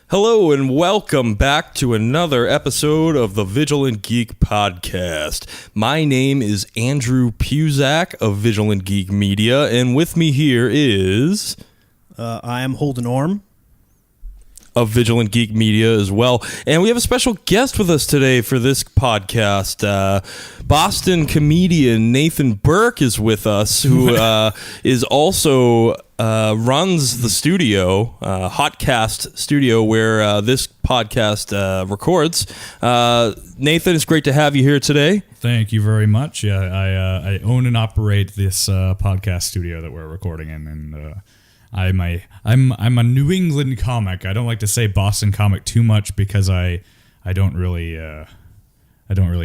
Hello and welcome back to another episode of the Vigilant Geek podcast. My name is Andrew Puzak of Vigilant Geek Media, and with me here is... I am HOLDEN ORME of Vigilant Geek Media as well. And we have a special guest with us today for this podcast. Boston comedian Nathan Burke is with us, who is also... runs the studio, Hotcast Studio, where this podcast records. Nathan, it's great to have you here today. Thank you very much. Yeah, I own and operate this podcast studio that we're recording in, and I'm a New England comic. I don't like to say Boston comic too much because I don't really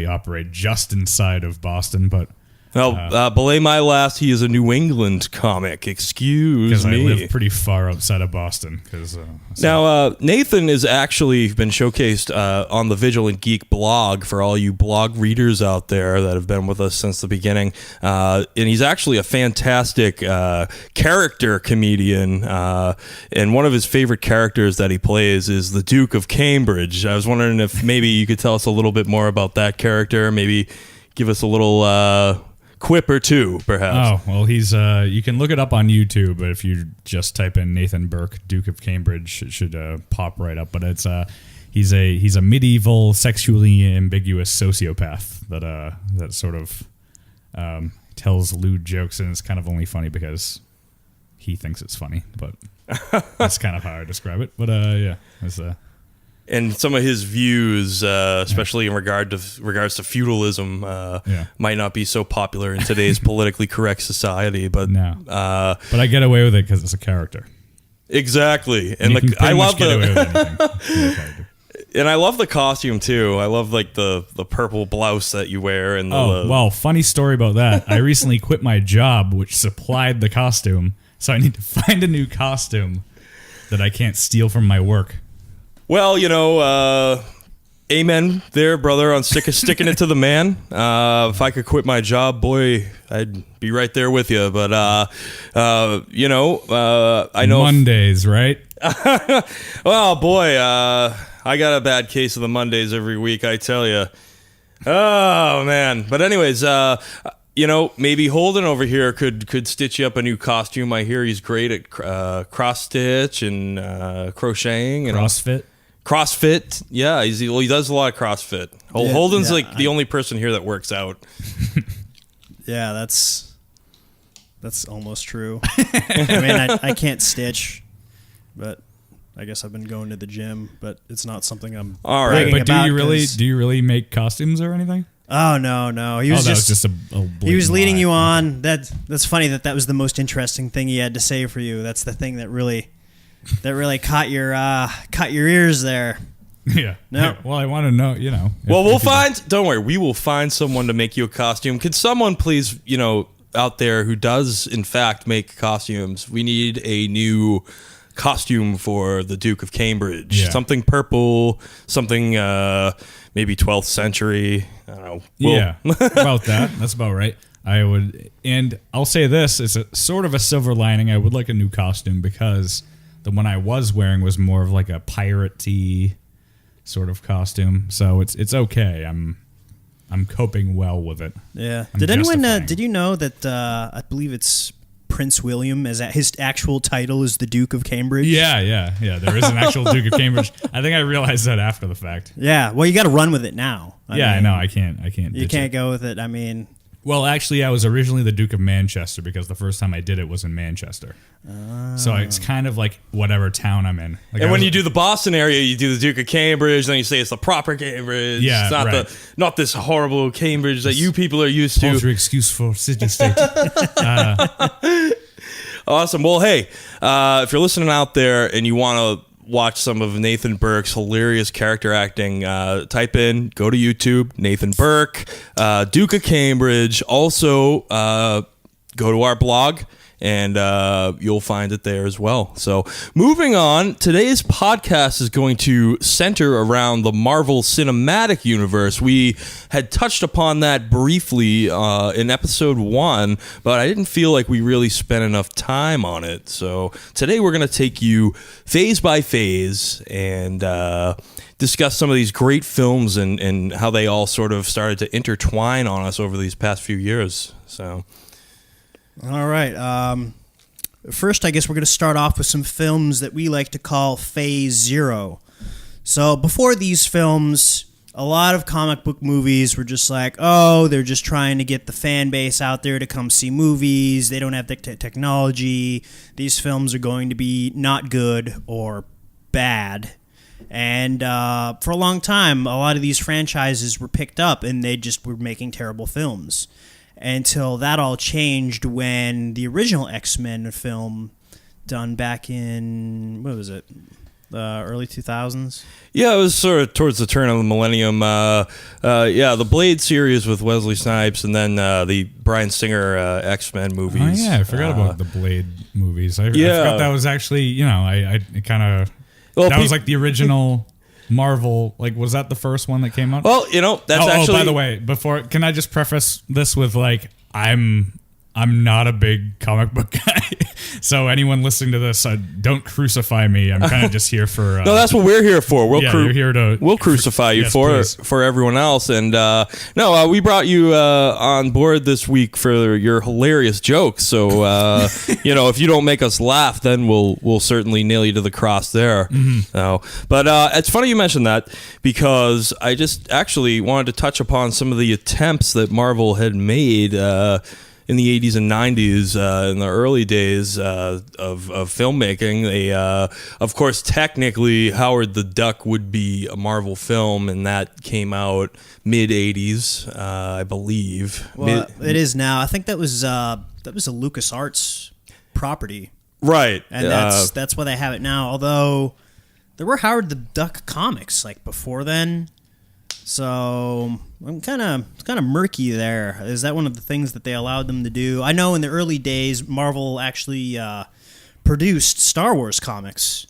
operate just inside of Boston, but. Well, belay my last, he is a New England comic. Excuse me. Because I live pretty far outside of Boston. Now, Nathan has actually been showcased on the Vigilant Geek blog for all you blog readers out there that have been with us since the beginning. And he's actually a fantastic character comedian. And one of his favorite characters that he plays is the Duke of Cambridge. I was wondering if maybe you could tell us a little bit more about that character. Maybe give us a little... quip or two, perhaps. Oh, well, he's you can look it up on YouTube, but if you just type in Nathan Burke, Duke of Cambridge, it should pop right up. But it's he's a medieval, sexually ambiguous sociopath that sort of tells lewd jokes, and it's kind of only funny because he thinks it's funny. But that's kind of how I describe it. But yeah, it's and some of his views, especially in regards to feudalism, might not be so popular in today's politically correct society. But no, but I get away with it because it's a character. Exactly, and I love and I love the costume too. I love like the purple blouse that you wear. And well, funny story about that. I recently quit my job, which supplied the costume, so I need to find a new costume that I can't steal from my work. Well, you know, amen there, brother, on sticking it to the man. If I could quit my job, boy, I'd be right there with you. But, you know, I know... Mondays, right? Well, boy, I got a bad case of the Mondays every week, I tell you. Oh, man. But anyways... you know, maybe Holden over here could stitch you up a new costume. I hear he's great at cross-stitch and crocheting. And CrossFit. Yeah, he does a lot of CrossFit. Holden's the only person here that works out. Yeah, that's almost true. I mean, I can't stitch, but I guess I've been going to the gym, but it's not something I'm all right. But do you really make costumes or anything? Oh no! He was just a he was leading you on. That's funny that was the most interesting thing he had to say for you. That's the thing that really caught your ears there. Yeah. No. Yeah, well, I want to know. You know. Well, don't worry. We will find someone to make you a costume. Could someone please, you know, out there who does in fact make costumes? We need a new costume for the Duke of Cambridge. Yeah. Something purple. Something. Maybe 12th century. I don't know. Yeah, about that. That's about right. I would, and I'll say this: it's a sort of a silver lining. I would like a new costume because the one I was wearing was more of like a pirate-y sort of costume. So it's okay. I'm coping well with it. Yeah. Did you know that I believe it's Prince William, as his actual title is the Duke of Cambridge? Yeah. There is an actual Duke of Cambridge. I think I realized that after the fact. Yeah. Well, you got to run with it now. I know. I can't. You can't go with it. I mean. Well, actually, I was originally the Duke of Manchester because the first time I did it was in Manchester. So it's kind of like whatever town I'm in. Like and when you do the Boston area, you do the Duke of Cambridge, then you say it's the proper Cambridge. Yeah, it's not this horrible Cambridge that you people are used to. Paltry excuse for city-state. Awesome. Well, hey, if you're listening out there and you want to watch some of Nathan Burke's hilarious character acting, go to YouTube, Nathan Burke, Duke of Cambridge. Also, go to our blog and you'll find it there as well. So moving on, today's podcast is going to center around the Marvel Cinematic Universe. We had touched upon that briefly in episode 1, but I didn't feel like we really spent enough time on it. So today we're going to take you phase by phase and discuss some of these great films and how they all sort of started to intertwine on us over these past few years. So, all right. First, I guess we're going to start off with some films that we like to call Phase Zero. So before these films, a lot of comic book movies were just like, oh, they're just trying to get the fan base out there to come see movies. They don't have the technology. These films are going to be not good or bad. And for a long time, a lot of these franchises were picked up and they just were making terrible films. Until that all changed when the original X-Men film done back in, what was it, early 2000s? Yeah, it was sort of towards the turn of the millennium. The Blade series with Wesley Snipes, and then the Bryan Singer X-Men movies. Oh, yeah, I forgot about the Blade movies. I forgot that was actually, I kind of... Well, that was like the original Marvel. Like, was that the first one that came out? Well, that's actually... Oh, by the way, before... Can I just preface this with, like, I'm not a big comic book guy. So anyone listening to this, don't crucify me. I'm kind of just here for... no, that's what we're here for. You're here to... We'll crucify you yes, for everyone else. And we brought you on board this week for your hilarious jokes. So, if you don't make us laugh, then we'll certainly nail you to the cross there. Mm-hmm. But it's funny you mentioned that, because I just actually wanted to touch upon some of the attempts that Marvel had made in the 80s and 90s, in the early days of filmmaking. They, of course, technically, Howard the Duck would be a Marvel film, and that came out mid-80s, I believe. Well, it is now. I think that was a LucasArts property. Right. And that's why they have it now, although there were Howard the Duck comics, like, before then. So I'm kind of murky there. Is that one of the things that they allowed them to do? I know in the early days, Marvel actually produced Star Wars comics.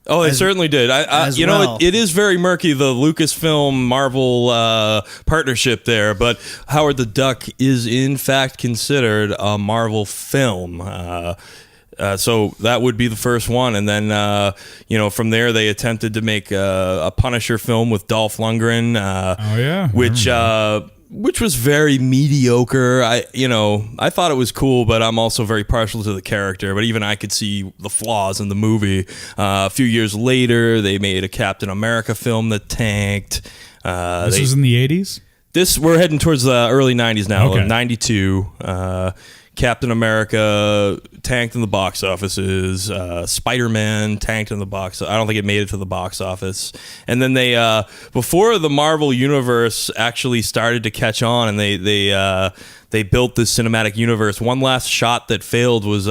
Oh, they certainly did. It is very murky, the Lucasfilm Marvel partnership there. But Howard the Duck is in fact considered a Marvel film. So that would be the first one, and then from there they attempted to make a Punisher film with Dolph Lundgren. Which was very mediocre. I thought it was cool, but I'm also very partial to the character. But even I could see the flaws in the movie. A few years later, they made a Captain America film that tanked. This was in the 80s? We're heading towards the early 90s now. Okay. 92. Captain America tanked in the box offices. Spider-Man tanked in the box. I don't think it made it to the box office. And then they, before the Marvel Universe actually started to catch on, and they built this cinematic universe, one last shot that failed was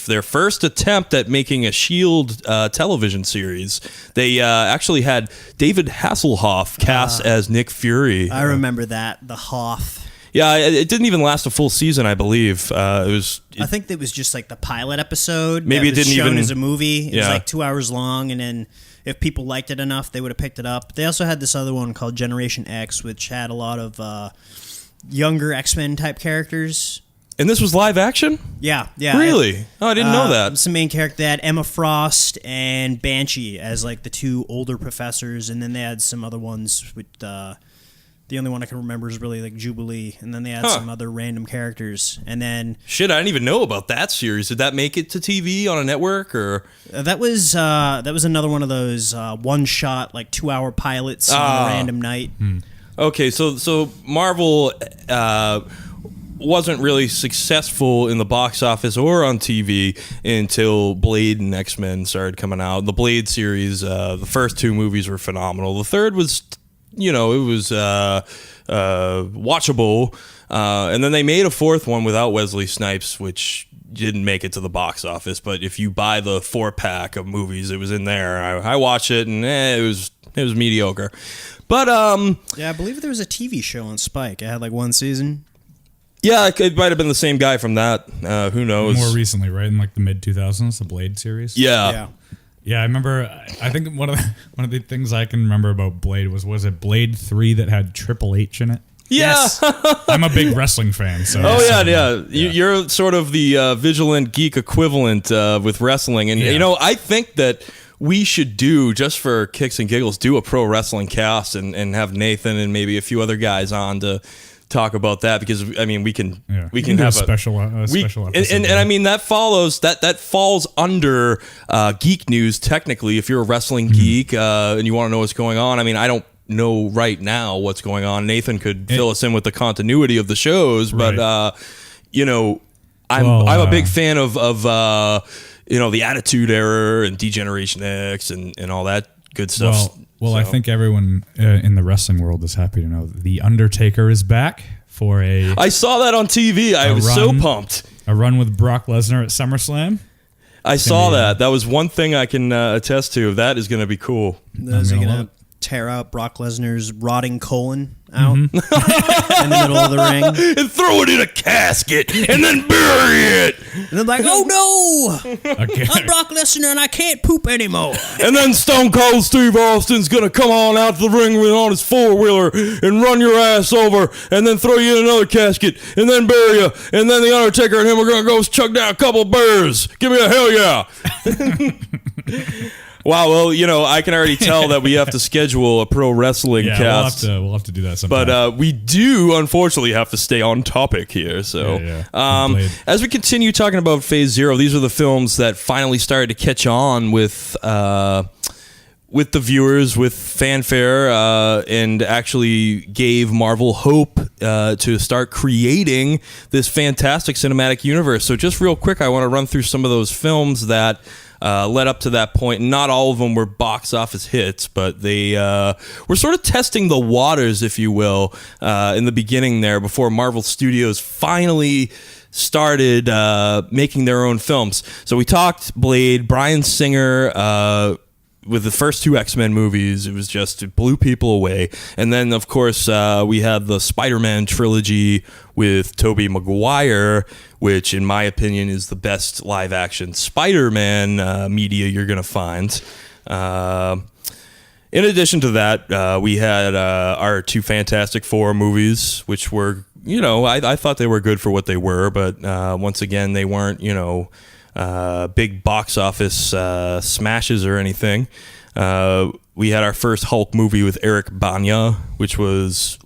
their first attempt at making a S.H.I.E.L.D. television series. They actually had David Hasselhoff cast as Nick Fury. I remember that, the Hoff. Yeah, it didn't even last a full season, I believe. I think it was just like the pilot episode. Maybe it didn't shown even as a movie. It was like 2 hours long, and then if people liked it enough, they would have picked it up. They also had this other one called Generation X, which had a lot of younger X-Men type characters. And this was live action? Yeah. Really? Oh, I didn't know that. Some main character. They had Emma Frost and Banshee as like the two older professors, and then they had some other ones with. The only one I can remember is really like Jubilee, and then they had some other random characters, and then shit, I didn't even know about that series. Did that make it to TV on a network, or that was another one of those one shot like 2 hour pilots on a random night. Okay, so Marvel wasn't really successful in the box office or on TV until Blade and X-Men started coming out. The Blade series, the first two movies were phenomenal. The third was. It was watchable, and then they made a fourth one without Wesley Snipes, which didn't make it to the box office. But if you buy the 4-pack of movies, it was in there. I watched it, and it was mediocre. But I believe there was a TV show on Spike. It had like one season. Yeah, it might have been the same guy from that. Who knows? More recently, right in like the mid 2000s, the Blade series. Yeah. Yeah, I remember. I think one of the things I can remember about Blade was it Blade 3 that had Triple H in it. Yeah. Yes. I'm a big wrestling fan, so. Oh yeah. You're sort of the Vigilant Geek equivalent with wrestling, and I think that we should do, just for kicks and giggles, do a pro wrestling cast and have Nathan and maybe a few other guys on to talk about that, because I mean we can do have a special episode. And I mean that falls under geek news technically. If you're a wrestling geek and you want to know what's going on, I mean I don't know right now what's going on. Nathan could fill us in with the continuity of the shows, but I'm a big fan of the Attitude Era and Degeneration X and all that good stuff. Well, I think everyone in the wrestling world is happy to know that The Undertaker is back for I saw that on TV. I was so pumped. A run with Brock Lesnar at SummerSlam. I saw that. That was one thing I can attest to. That is going to be cool. Is he going to tear out Brock Lesnar's rotting colon out in the middle of the ring and throw it in a casket and then bury it? And they're like, oh no, I'm Brock Lesnar and I can't poop anymore. And then Stone Cold Steve Austin's gonna come on out to the ring on his 4-wheeler and run your ass over and then throw you in another casket and then bury you, and then the Undertaker and him are gonna go chug down a couple bears. Give me a hell yeah. Wow, well, I can already tell that we have to schedule a pro wrestling cast. We'll have to do that sometime. But we do, unfortunately, have to stay on topic here. So, as we continue talking about Phase Zero, these are the films that finally started to catch on with the viewers, with fanfare, and actually gave Marvel hope to start creating this fantastic cinematic universe. So, just real quick, I want to run through some of those films that led up to that point. Not all of them were box office hits, but they were sort of testing the waters, if you will, in the beginning there, before Marvel Studios finally started making their own films. So we talked Blade, Bryan Singer, with the first 2 X-Men movies. It blew people away. And then, of course, we had the Spider-Man trilogy with Tobey Maguire, which, in my opinion, is the best live-action Spider-Man media you're going to find. In addition to that, we had our 2 Fantastic Four movies, which were, I thought they were good for what they were, but once again, they weren't, big box office smashes or anything. We had our first Hulk movie with Eric Bana, which was,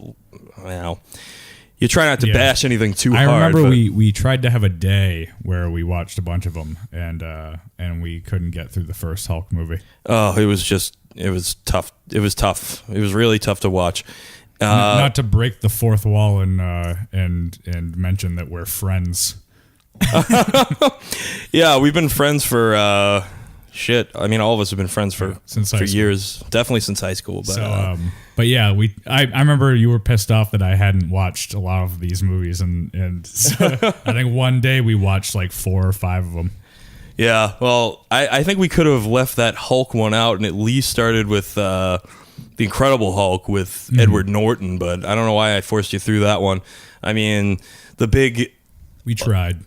you try not to bash anything too hard. I remember we tried to have a day where we watched a bunch of them, and we couldn't get through the first Hulk movie. Oh, it was tough. It was tough. It was really tough to watch. Not to break the fourth wall and mention that we're friends. Yeah, we've been friends for shit. I mean, all of us have been friends for years. Definitely since high school. But but yeah, I remember you were pissed off that I hadn't watched a lot of these movies, and so I think one day we watched like 4 or 5 of them. Yeah, well, I think we could have left that Hulk one out and at least started with the Incredible Hulk with Edward Norton, but I don't know why I forced you through that one. I mean, we tried.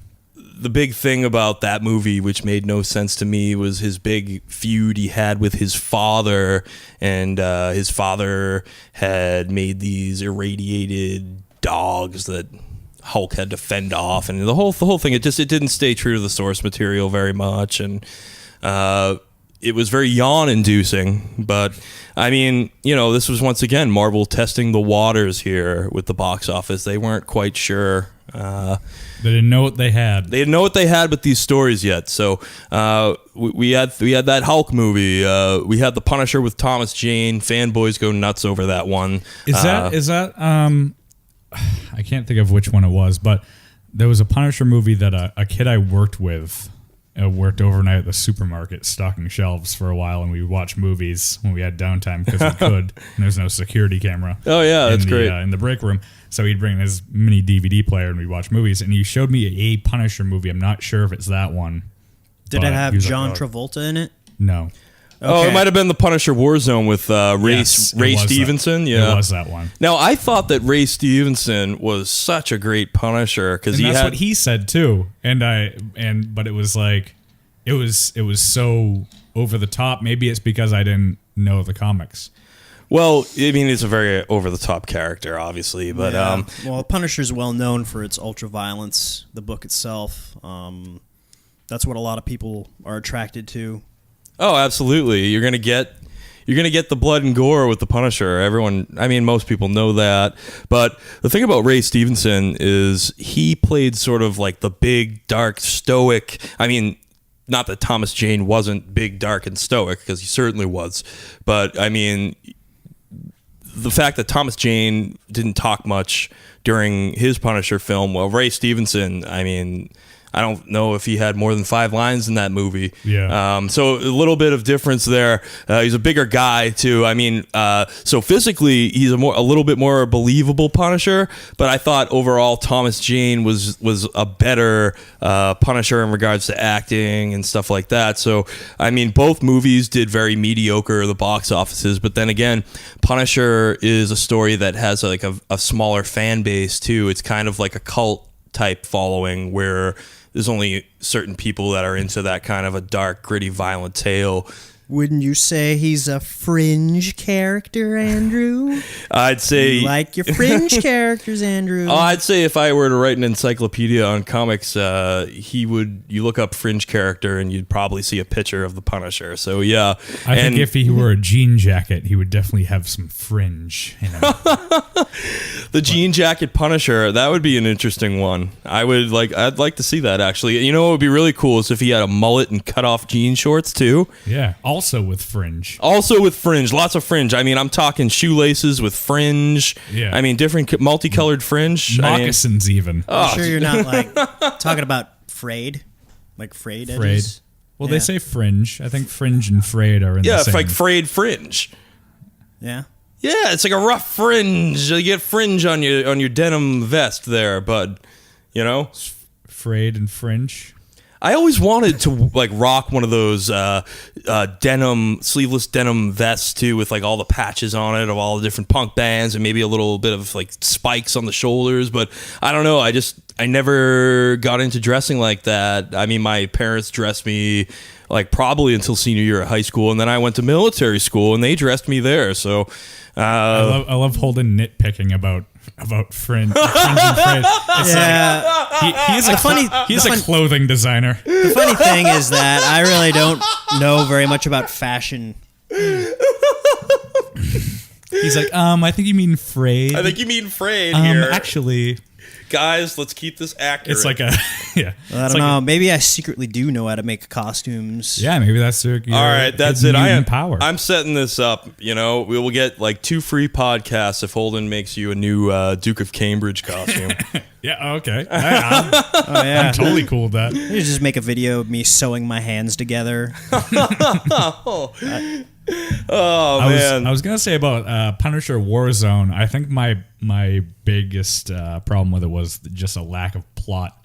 The big thing about that movie, which made no sense to me, was his big feud he had with his father, and his father had made these irradiated dogs that Hulk had to fend off, and the whole thing. It didn't stay true to the source material very much, and it was very yawn-inducing. But I mean, this was once again Marvel testing the waters here with the box office. They weren't quite sure. They didn't know what they had. They didn't know what they had with these stories yet. So we had that Hulk movie. We had The Punisher with Thomas Jane. Fanboys go nuts over that one. Is that I can't think of which one it was, but there was a Punisher movie that a kid I worked with worked overnight at the supermarket stocking shelves for a while, and we would watch movies when we had downtime because we could. And there's no security camera. Oh yeah, that's great. In the break room. So he'd bring his mini DVD player and we'd watch movies. And he showed me a Punisher movie. I'm not sure if it's that one. Did it have John Travolta in it? No. Oh, it might have been the Punisher Warzone with Ray Yes, it was Stevenson. that. Yeah, It was that one. Now I thought that Ray Stevenson was such a great Punisher because And he that's had what he said too. But it was like it was so over the top. Maybe it's because I didn't know the comics. Well, I mean, it's a very over-the-top character, obviously, but well, Punisher's well known for its ultra-violence, the book itself. That's what a lot of people are attracted to. oh, absolutely, you're gonna get the blood and gore with the Punisher. Everyone, I mean, most people know that. But the thing about Ray Stevenson is he played sort of like the big, dark, stoic. I mean, not that Thomas Jane wasn't big, dark, and stoic, because he certainly was. But I mean, the fact that Thomas Jane didn't talk much during his Punisher film, well, Ray Stevenson, I mean, I don't know if he had more than 5 lines in that movie. Yeah. So a little bit of difference there. He's a bigger guy too. I mean, so physically he's a little bit more believable Punisher. But I thought overall Thomas Jane was a better Punisher in regards to acting and stuff like that. So I mean, both movies did very mediocre at the box offices. But then again, Punisher is a story that has like a smaller fan base too. It's kind of like a cult type following where there's only certain people that are into that kind of a dark, gritty, violent tale. Wouldn't you say he's a fringe character, Andrew? I'd say... You like your fringe characters, Andrew. I'd say if I were to write an encyclopedia on comics, you look up fringe character and you'd probably see a picture of the Punisher. So yeah. I think if he wore a jean jacket, he would definitely have some fringe in him. The jean jacket Punisher, that would be an interesting one. I'd like to see that actually. You know what would be really cool is if he had a mullet and cut off jean shorts too. Yeah. Also with fringe. Lots of fringe. I mean, I'm talking shoelaces with fringe. Yeah. I mean, different multicolored fringe. Moccasins even. I'm sure you're not like talking about frayed, like frayed edges. Well, Yeah. they say fringe. I think fringe and frayed are in the Yeah, same. it's like frayed fringe. Yeah. Yeah, it's like a rough fringe. You get fringe on your denim vest there, bud. You know? Frayed and fringe. I always wanted to like rock one of those sleeveless denim vests too, with like all the patches on it of all the different punk bands and maybe a little bit of like spikes on the shoulders. But I don't know. I never got into dressing like that. I mean, my parents dressed me like probably until senior year of high school, and then I went to military school and they dressed me there. So I love Holden nitpicking about fringe and frayed. It's Yeah. he's a clothing designer. The funny thing is that I really don't know very much about fashion. He's like, I think you mean frayed. I think you mean frayed here. Actually, guys, let's keep this accurate. it's like a yeah. I don't know. Maybe I secretly do know how to make costumes. Yeah, maybe that's your all right, that's it. hidden I am power. I'm setting this up. You know, we will get like 2 free podcasts if Holden makes you a new Duke of Cambridge costume. Yeah. Okay. I'm Oh yeah. totally cool with that. You just make a video of me sewing my hands together. Oh man. I was gonna say about Punisher Warzone. I think my biggest problem with it was just a lack of plot.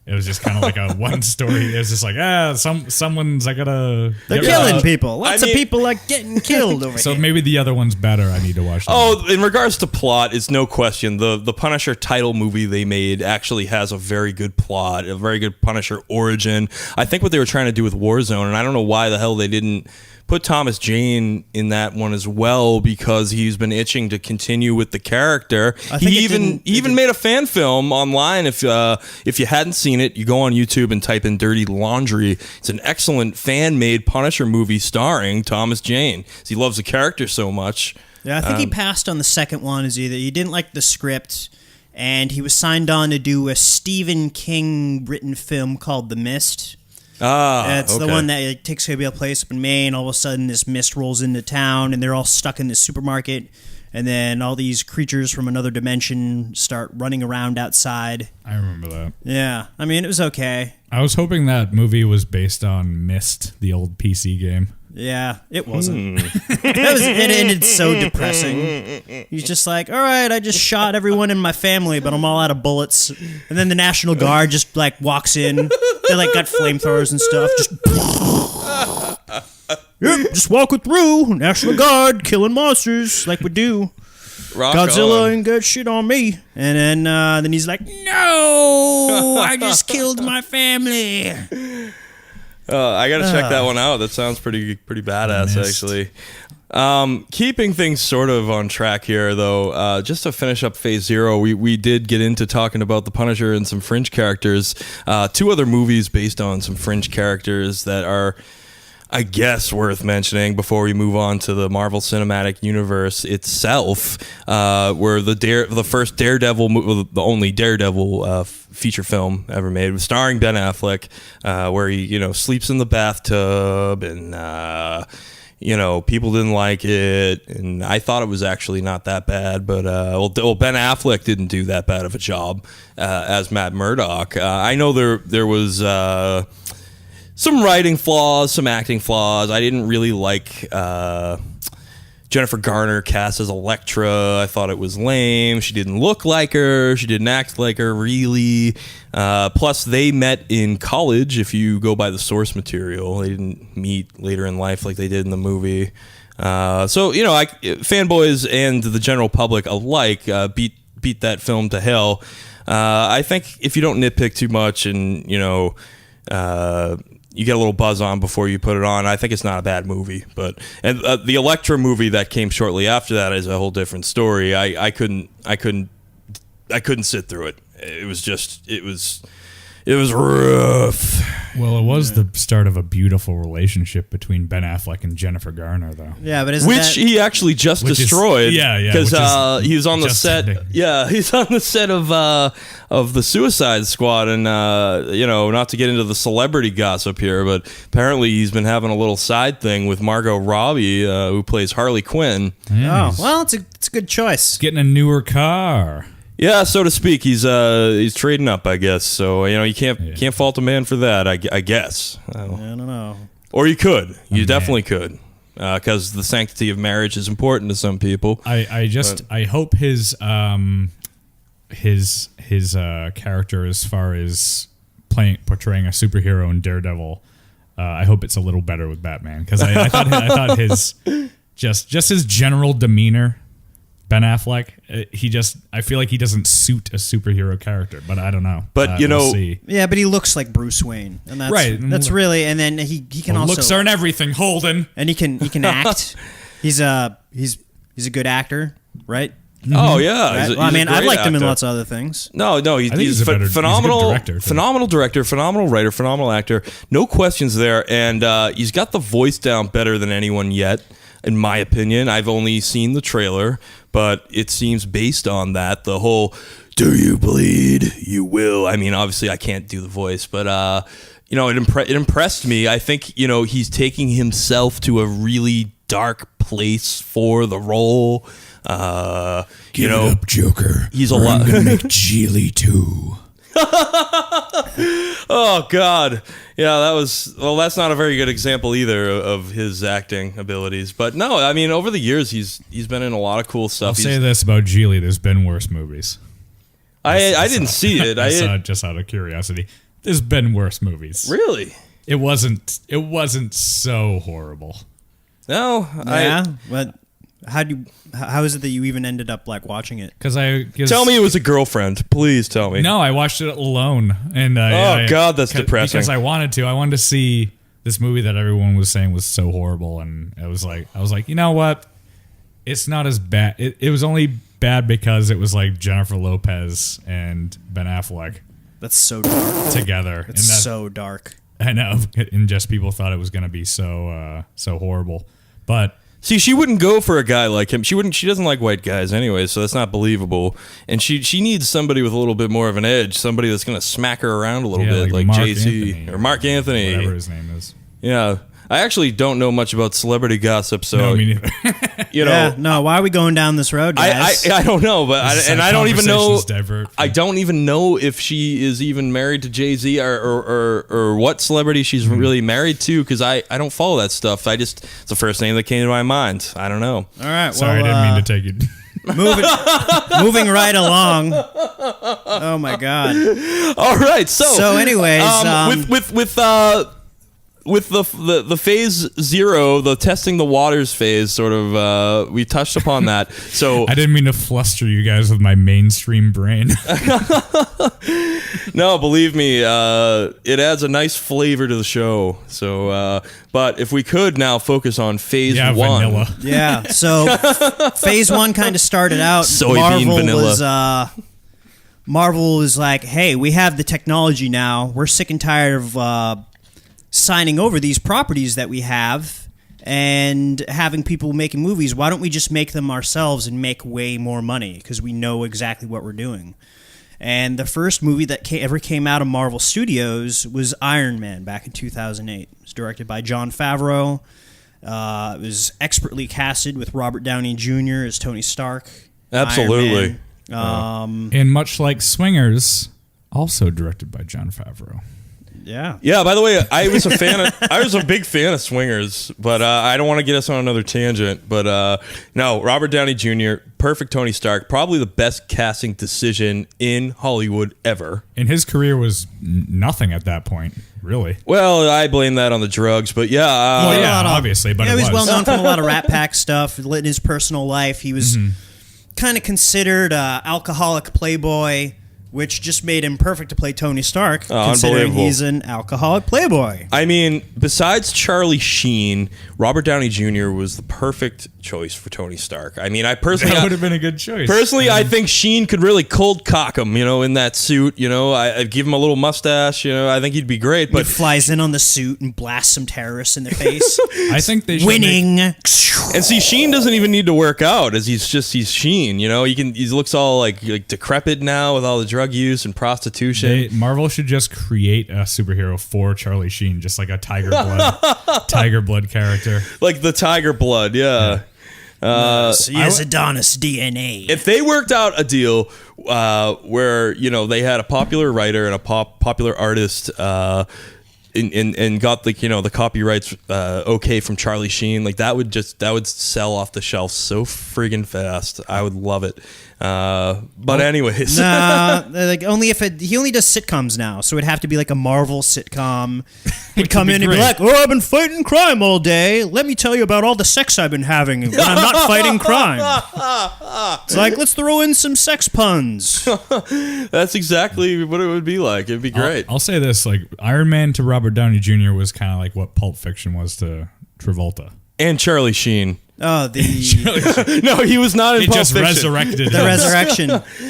It was just kind of like a one story. It was just like someone's I gotta. They're get killing rid of- people. Lots of people are getting killed over So here. maybe the other one's better. I need to watch. That. Oh, in regards to plot, it's no question. The Punisher title movie they made actually has a very good plot, a very good Punisher origin. I think what they were trying to do with Warzone, and I don't know why the hell they didn't put Thomas Jane in that one as well, because he's been itching to continue with the character. He even made a fan film online. If you hadn't seen it, you go on YouTube and type in Dirty Laundry. It's an excellent fan-made Punisher movie starring Thomas Jane. He loves the character so much. Yeah, I think he passed on the second one. Is either he didn't like the script, and he was signed on to do a Stephen King written film called The Mist. It's the one that takes place up in Maine. All of a sudden, this mist rolls into town, and they're all stuck in this supermarket. And then all these creatures from another dimension start running around outside. I remember that. Yeah, I mean, it was okay. I was hoping that movie was based on Myst, the old PC game. Yeah, it wasn't. It ended so depressing. He's just like, all right, I just shot everyone in my family, but I'm all out of bullets. And then the National Guard just like walks in. They like got flamethrowers and stuff. Just Yep, just walking through, National Guard, killing monsters like we do. Rock Godzilla on. ain't got shit on me. And then he's like, no, I just killed my family. I gotta check that one out. That sounds pretty badass, actually. Keeping things sort of on track here, though, just to finish up Phase Zero, we did get into talking about the Punisher and some fringe characters. 2 other movies based on some fringe characters that are, I guess, worth mentioning before we move on to the Marvel Cinematic Universe itself, where the first Daredevil, the only Daredevil feature film ever made, starring Ben Affleck, where he sleeps in the bathtub and people didn't like it, and I thought it was actually not that bad, but Ben Affleck didn't do that bad of a job as Matt Murdock. I know there was some writing flaws, some acting flaws. I didn't really like Jennifer Garner cast as Elektra. I thought it was lame. She didn't look like her. She didn't act like her, really. Plus, they met in college, if you go by the source material. They didn't meet later in life like they did in the movie. Fanboys and the general public alike beat that film to hell. I think if you don't nitpick too much and, you get a little buzz on before you put it on, I think it's not a bad movie. But the Elektra movie that came shortly after that is a whole different story. I couldn't sit through it. It was rough. Well, it was the start of a beautiful relationship between Ben Affleck and Jennifer Garner, though. Yeah, but he actually just destroyed. Because he was on the set. ending. Yeah, he's on the set of the Suicide Squad, and not to get into the celebrity gossip here, but apparently he's been having a little side thing with Margot Robbie, who plays Harley Quinn. Yeah, well, it's a good choice. getting a newer car. Yeah, so to speak, he's trading up, I guess. So you can't fault a man for that, I guess. I don't know. Or you could. You definitely could, because the sanctity of marriage is important to some people. I hope his character, as far as portraying a superhero in Daredevil, I hope it's a little better with Batman, because I thought his just his general demeanor. Ben Affleck, I feel like he doesn't suit a superhero character, but I don't know. But we'll see. Yeah, but he looks like Bruce Wayne, and that's right. That's really, and then he can also looks aren't everything, Holden, and he can act. He's a good actor, right? Oh yeah, Right? I've liked him in lots of other things. No, he's he's a phenomenal good director, phenomenal director, phenomenal writer, phenomenal actor. No questions there, and he's got the voice down better than anyone yet, in my opinion. I've only seen the trailer, but it seems based on that, the whole "do you bleed? You will." I mean, obviously I can't do the voice, but it impressed me. I think he's taking himself to a really dark place for the role. Give it up, Joker. He's a lot. I'm gonna make Geely too. Oh God, yeah, that's not a very good example either of his acting abilities. But no, I mean, over the years he's been in a lot of cool stuff. I'll say this about Geely: there's been worse movies. I didn't see it. I saw it just out of curiosity. There's been worse movies. Really? It wasn't so horrible. No. Yeah, but how is it that you even ended up watching it? Tell me it was a girlfriend. Please tell me. No, I watched it alone, and God, that's depressing. Because I wanted to see this movie that everyone was saying was so horrible, and I was like, you know what? It's not as bad. It was only bad because it was like Jennifer Lopez and Ben Affleck. That's so dark Together. It's so dark. I know, and just people thought it was going to be so horrible, but. See, she wouldn't go for a guy like him. She doesn't like white guys anyway, so that's not believable. And she needs somebody with a little bit more of an edge, somebody that's going to smack her around a little bit, like Jay-Z or Mark Anthony. Whatever his name is. Yeah. I actually don't know much about celebrity gossip, so no, me neither. Why are we going down this road, guys? I don't know, but I don't even know. Divert. I don't even know if she is even married to Jay-Z or what celebrity she's really married to, because I don't follow that stuff. It's the first name that came to my mind. I don't know. All right. Sorry, well, I didn't mean to take it. Moving right along. Oh my God. All right. So anyways, with with the phase 0, the testing the waters phase, sort of, we touched upon that. So I didn't mean to fluster you guys with my mainstream brain. no, believe me, it adds a nice flavor to the show. So, but if we could now focus on phase 1. Vanilla. Yeah. So phase 1 kind of started out. Soybean vanilla. Marvel was like, hey, we have the technology now. We're sick and tired of signing over these properties that we have and having people making movies. Why don't we just make them ourselves and make way more money? Because we know exactly what we're doing. And the first movie that ever came out of Marvel Studios was Iron Man back in 2008. It was directed by Jon Favreau. It was expertly casted with Robert Downey Jr. as Tony Stark. Absolutely. And much like Swingers, also directed by Jon Favreau. Yeah. Yeah, by the way, I was a big fan of Swingers, but I don't want to get us on another tangent. But no, Robert Downey Jr., perfect Tony Stark, probably the best casting decision in Hollywood ever. And his career was nothing at that point, really. Well, I blame that on the drugs, but yeah. Obviously, but he it was was. well known from a lot of Rat Pack stuff. In his personal life, he was kind of considered an alcoholic playboy, which just made him perfect to play Tony Stark, considering he's an alcoholic playboy. I mean, besides Charlie Sheen, Robert Downey Jr. was the perfect choice for Tony Stark. I mean, That would have been a good choice. Personally, I think Sheen could really cold cock him, in that suit. I'd give him a little mustache. I think he'd be great. But he flies in on the suit and blasts some terrorists in the face. I think they should winning. And see, Sheen doesn't even need to work out, as he's Sheen. He looks all like decrepit now with all the drug use and prostitution. Marvel should just create a superhero for Charlie Sheen, just like a tiger blood character, like the tiger blood. Yeah. So he has Adonis DNA. If they worked out a deal where they had a popular writer and a popular artist and got the copyrights okay from Charlie Sheen, that would sell off the shelf so friggin' fast. I would love it. But anyways, only if he only does sitcoms now, so it'd have to be like a Marvel sitcom. He'd come in and be like, "Oh, I've been fighting crime all day. Let me tell you about all the sex I've been having when I'm not fighting crime." It's like, let's throw in some sex puns. That's exactly what it would be like. It'd be great. I'll say this: Iron Man to Robert Downey Jr. was kind of like what Pulp Fiction was to Travolta and Charlie Sheen. Oh, no, he was not in Pulp just Fiction. Resurrected the resurrection.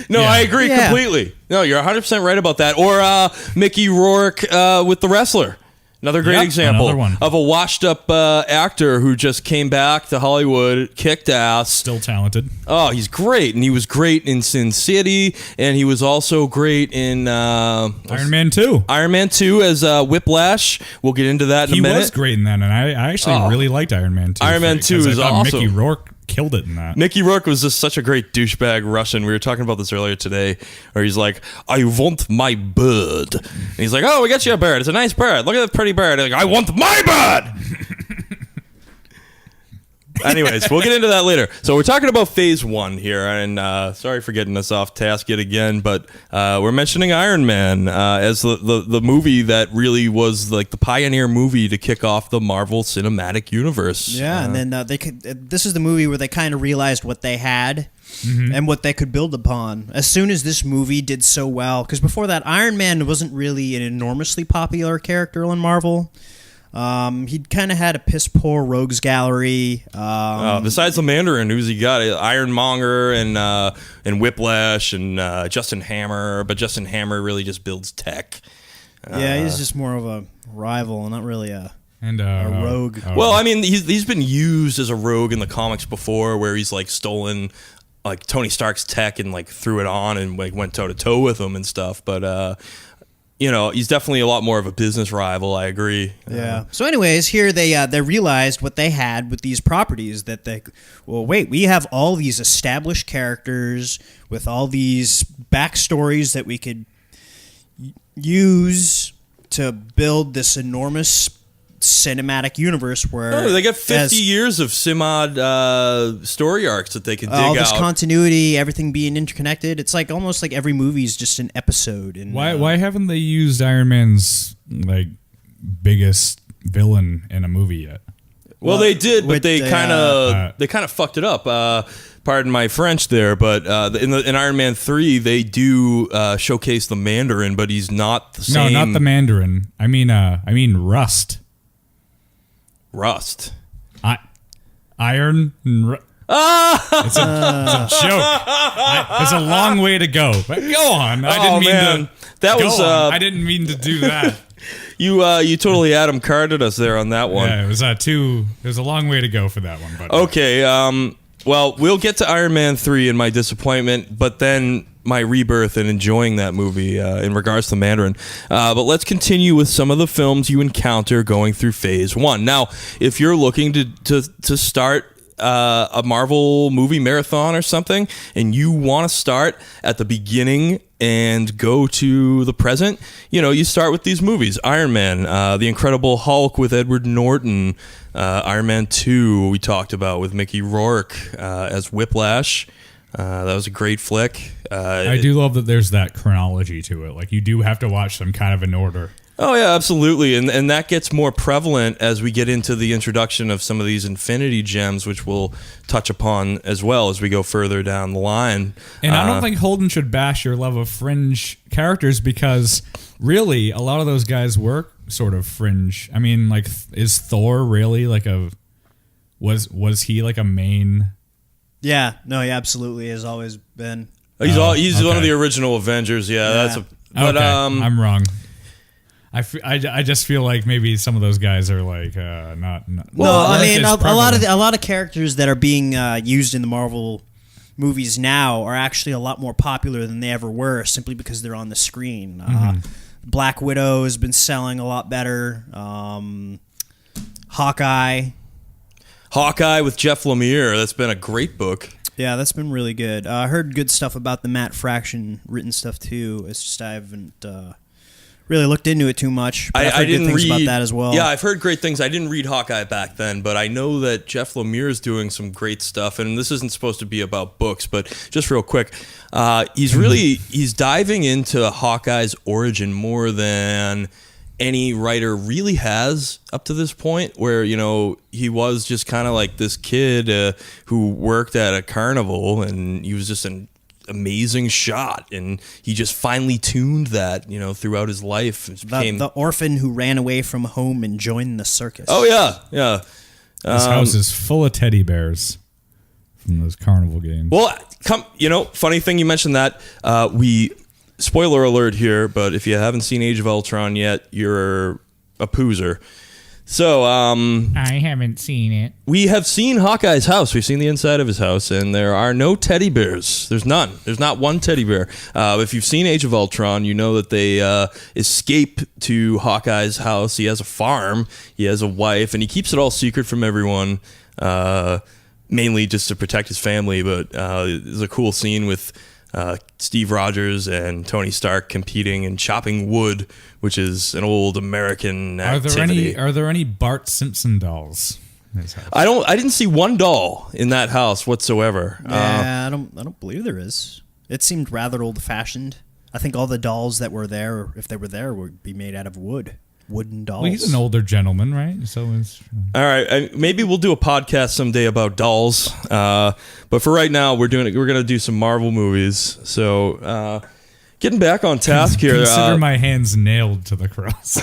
No, I agree completely. No, you're 100% right about that. Or Mickey Rourke with The Wrestler. Another great example of a washed-up actor who just came back to Hollywood, kicked ass. Still talented. Oh, he's great. And he was great in Sin City, and he was also great in... Iron Man 2. Iron Man 2 as Whiplash. We'll get into that in a minute. He was great in that, and I actually really liked Iron Man 2. Iron Man 2 is awesome. Mickey Rourke killed it in that. Mickey Rourke was just such a great douchebag Russian. We were talking about this earlier today, where he's like, "I want my bird," and he's like, "Oh, we got you a bird. It's a nice bird. Look at that pretty bird." And like, "I want my bird." Anyways, we'll get into that later. So we're talking about Phase 1 here, and sorry for getting us off task yet again, but we're mentioning Iron Man as the movie that really was like the pioneer movie to kick off the Marvel Cinematic Universe. Yeah, and then this is the movie where they kind of realized what they had and what they could build upon. As soon as this movie did so well, because before that, Iron Man wasn't really an enormously popular character in Marvel. He'd kind of had a piss poor rogues gallery. Besides the Mandarin, who's he got? Ironmonger and Whiplash and Justin Hammer, but Justin Hammer really just builds tech. Yeah, he's just more of a rival, not really a rogue. Well, I mean, he's been used as a rogue in the comics before, where he's like stolen like Tony Stark's tech and like threw it on and like went toe to toe with him and stuff. But he's definitely a lot more of a business rival. I agree. Yeah. So, anyways, here they realized what they had with these properties. That we have all these established characters with all these backstories that we could use to build this enormous cinematic universe where they got 50 years of Simod story arcs that they can dig out. All this continuity, everything being interconnected. It's like almost like every movie is just an episode. And why haven't they used Iron Man's like biggest villain in a movie yet. Well, they did, but they kind of fucked it up. Pardon my French there, but in Iron Man 3, they do showcase the Mandarin, but he's not the same. No, not the Mandarin. I mean Rust. Rust. Iron. It's a joke. It's a long way to go. But go on. I didn't mean to do that. You totally Adam Carded us there on that one. Yeah, it was a long way to go for that one. But okay. Well, we'll get to Iron Man 3 and my disappointment, but then my rebirth and enjoying that movie in regards to Mandarin. But let's continue with some of the films you encounter going through Phase 1. Now, if you're looking to start a Marvel movie marathon or something, and you want to start at the beginning and go to the present, you start with these movies. Iron Man, The Incredible Hulk with Edward Norton, Iron Man 2 we talked about with Mickey Rourke as Whiplash. That was a great flick. I do love that there's that chronology to it. Like, you do have to watch them kind of in order. Oh, yeah, absolutely. And that gets more prevalent as we get into the introduction of some of these Infinity Gems, which we'll touch upon as well as we go further down the line. And I don't think Holden should bash your love of fringe characters, because really, a lot of those guys were sort of fringe. I mean, like, is Thor really like was he like a main? Yeah, no, he absolutely has always been. He's one of the original Avengers. Yeah. But I'm wrong. I just feel like maybe some of those guys are like not. Well, I mean, a lot of characters that are being used in the Marvel movies now are actually a lot more popular than they ever were, simply because they're on the screen. Black Widow has been selling a lot better. Hawkeye with Jeff Lemire. That's been a great book. Yeah, that's been really good. I heard good stuff about the Matt Fraction written stuff too. It's just I haven't really looked into it too much. But I've heard good things about that as well. Yeah, I've heard great things. I didn't read Hawkeye back then, but I know that Jeff Lemire is doing some great stuff. And this isn't supposed to be about books, but just real quick, he's diving into Hawkeye's origin more than any writer really has up to this point, where he was just kind of like this kid who worked at a carnival, and he was just an amazing shot, and he just finely tuned that throughout his life. The orphan who ran away from home and joined the circus. Oh yeah. This house is full of teddy bears from those carnival games. Well, funny thing you mentioned that. Spoiler alert here, but if you haven't seen Age of Ultron yet, you're a poozer. So, I haven't seen it. We have seen Hawkeye's house. We've seen the inside of his house, and there are no teddy bears. There's none. There's not one teddy bear. If you've seen Age of Ultron, you know that they escape to Hawkeye's house. He has a farm. He has a wife, and he keeps it all secret from everyone, mainly just to protect his family. But there's a cool scene with Steve Rogers and Tony Stark competing and chopping wood, which is an old American activity. Are there any Bart Simpson dolls? I didn't see one doll in that house whatsoever. Yeah, I don't believe there is. It seemed rather old-fashioned. I think all the dolls that were there, if they were there, would be made out of wooden dolls. Well, he's an older gentleman, right? So it's all right. Maybe we'll do a podcast someday about dolls. But for right now, we're gonna do some Marvel movies. So getting back on task here. Consider my hands nailed to the cross.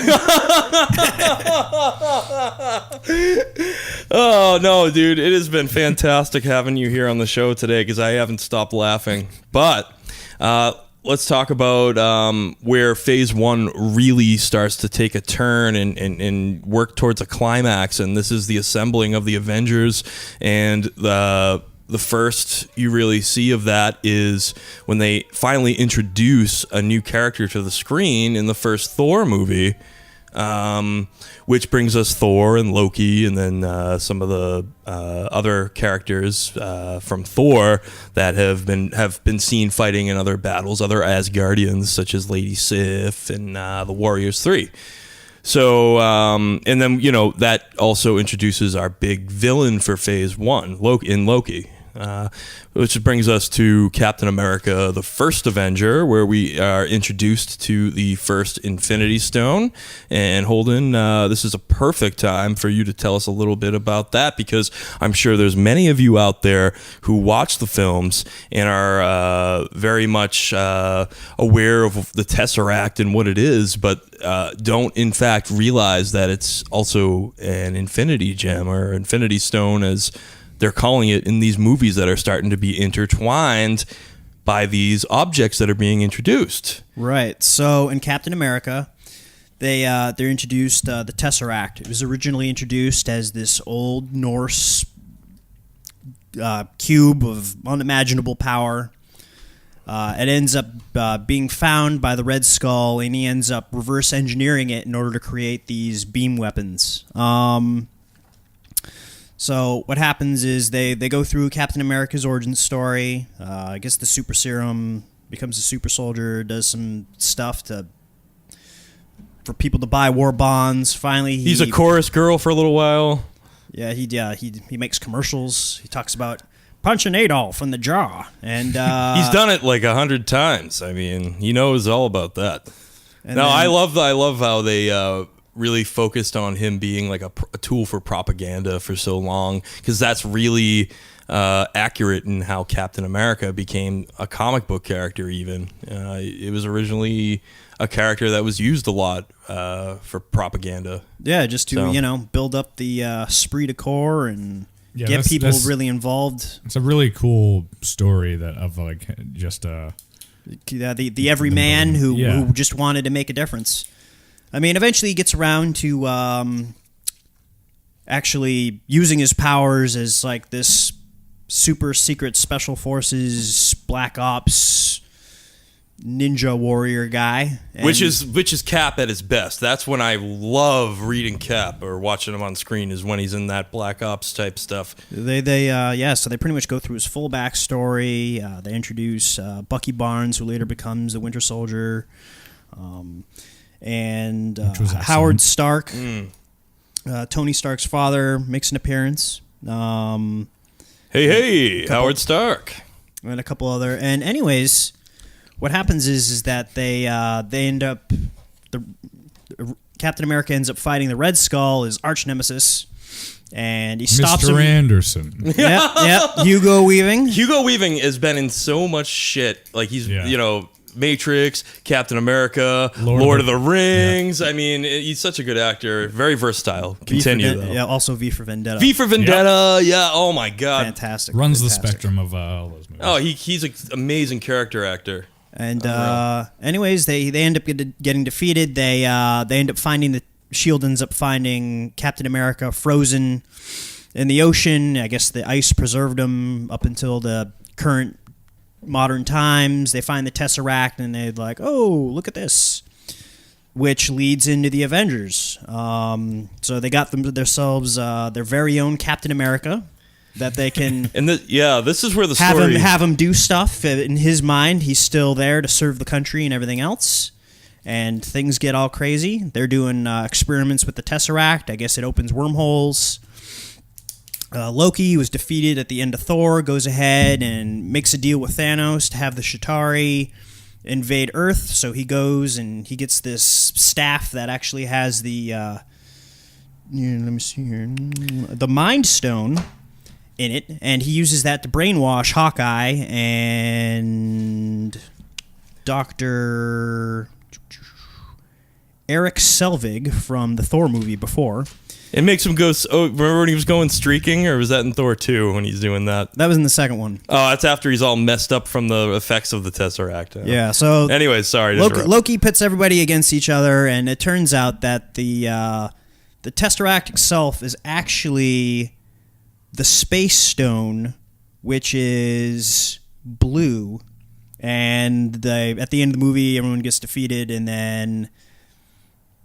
Oh no, dude! It has been fantastic having you here on the show today, because I haven't stopped laughing. But let's talk about where Phase 1 really starts to take a turn and work towards a climax. And this is the assembling of the Avengers. And the first you really see of that is when they finally introduce a new character to the screen in the first Thor movie, which brings us Thor and Loki, and then some of the other characters from Thor that have been seen fighting in other battles, other Asgardians such as Lady Sif and the Warriors 3. So, and then that also introduces our big villain for Phase 1, Loki. which brings us to Captain America, the First Avenger, where we are introduced to the first Infinity Stone. And Holden, this is a perfect time for you to tell us a little bit about that, because I'm sure there's many of you out there who watch the films and are very much aware of the Tesseract and what it is, but don't in fact realize that it's also an Infinity Gem, or Infinity Stone as they're calling it in these movies that are starting to be intertwined by these objects that are being introduced. Right. So in Captain America, they're introduced the Tesseract. It was originally introduced as this old Norse cube of unimaginable power. It ends up being found by the Red Skull, and he ends up reverse engineering it in order to create these beam weapons. So what happens is they go through Captain America's origin story. I guess the super serum, becomes a super soldier, does some stuff for people to buy war bonds. Finally, he's a chorus girl for a little while. Yeah, he makes commercials. He talks about punching Adolf in the jaw, and he's done it like 100 times. I mean, he knows all about that. I love how they really focused on him being like a tool for propaganda for so long, because that's really accurate in how Captain America became a comic book character. Even it was originally a character that was used a lot for propaganda. Yeah, just to build up the esprit de corps and get people really involved. It's a really cool story the everyman who just wanted to make a difference. I mean, eventually he gets around to actually using his powers as like this super secret special forces black ops ninja warrior guy, which is Cap at his best. That's when I love reading Cap or watching him on screen, is when he's in that black ops type stuff. So they pretty much go through his full backstory. They introduce Bucky Barnes, who later becomes the Winter Soldier. And Howard Stark, Tony Stark's father, makes an appearance. Howard Stark, and a couple other. And anyways, what happens is that they end up Captain America ends up fighting the Red Skull, his arch nemesis, and he stops him. Mr. Anderson. Yep. Hugo Weaving. Hugo Weaving has been in so much shit. Like he's Matrix, Captain America, Lord of the Rings. Yeah. I mean, he's such a good actor. Very versatile. Continue, though. Yeah, also V for Vendetta. V for Vendetta, yeah. Oh, my God. Fantastic. Runs the spectrum of all those movies. Oh, he's an amazing character actor. And anyways, they end up getting defeated. They end up finding the S.H.I.E.L.D. ends up finding Captain America frozen in the ocean. I guess the ice preserved him up until the current modern times. They find the Tesseract and they're like, oh, look at this, which leads into the Avengers. So they got themselves their very own Captain America that they can and this is where the story have him do stuff. In his mind, he's still there to serve the country and everything else, and things get all crazy. They're doing experiments with the Tesseract. I guess it opens wormholes. Loki was defeated at the end of Thor, goes ahead and makes a deal with Thanos to have the Chitauri invade Earth. So he goes and he gets this staff that actually has the let me see here, the Mind Stone in it, and he uses that to brainwash Hawkeye and Dr. Eric Selvig from the Thor movie before. It makes him go. Oh, remember when he was going streaking, or was that in Thor 2 when he's doing that? That was in the second one. Oh, that's after he's all messed up from the effects of the Tesseract. Yeah. So, anyways, sorry. Loki pits everybody against each other, and it turns out that the Tesseract itself is actually the Space Stone, which is blue. And at the end of the movie, everyone gets defeated, and then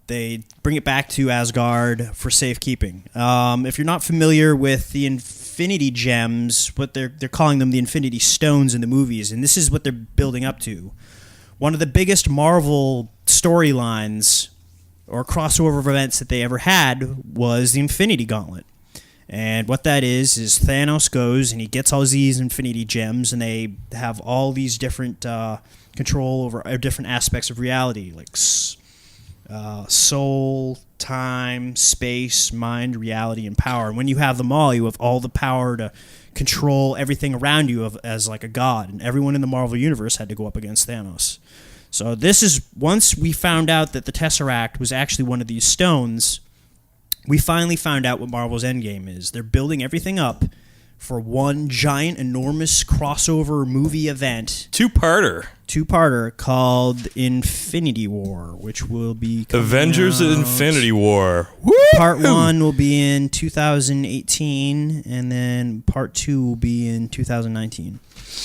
they bring it back to Asgard for safekeeping. If you're not familiar with the Infinity Gems, what they're calling them the Infinity Stones in the movies, and this is what they're building up to. One of the biggest Marvel storylines or crossover events that they ever had was the Infinity Gauntlet. And what that is Thanos goes and he gets all these Infinity Gems, and they have all these different control over different aspects of reality, like soul, time, space, mind, reality, and power. And when you have them all, you have all the power to control everything around you as like a god. And everyone in the Marvel Universe had to go up against Thanos. So this is, once we found out that the Tesseract was actually one of these stones, we finally found out what Marvel's Endgame is. They're building everything up for one giant, enormous crossover movie event. Two-parter called Infinity War, which will be Avengers out. Infinity War. Woo! Part 1 will be in 2018, and then Part 2 will be in 2019.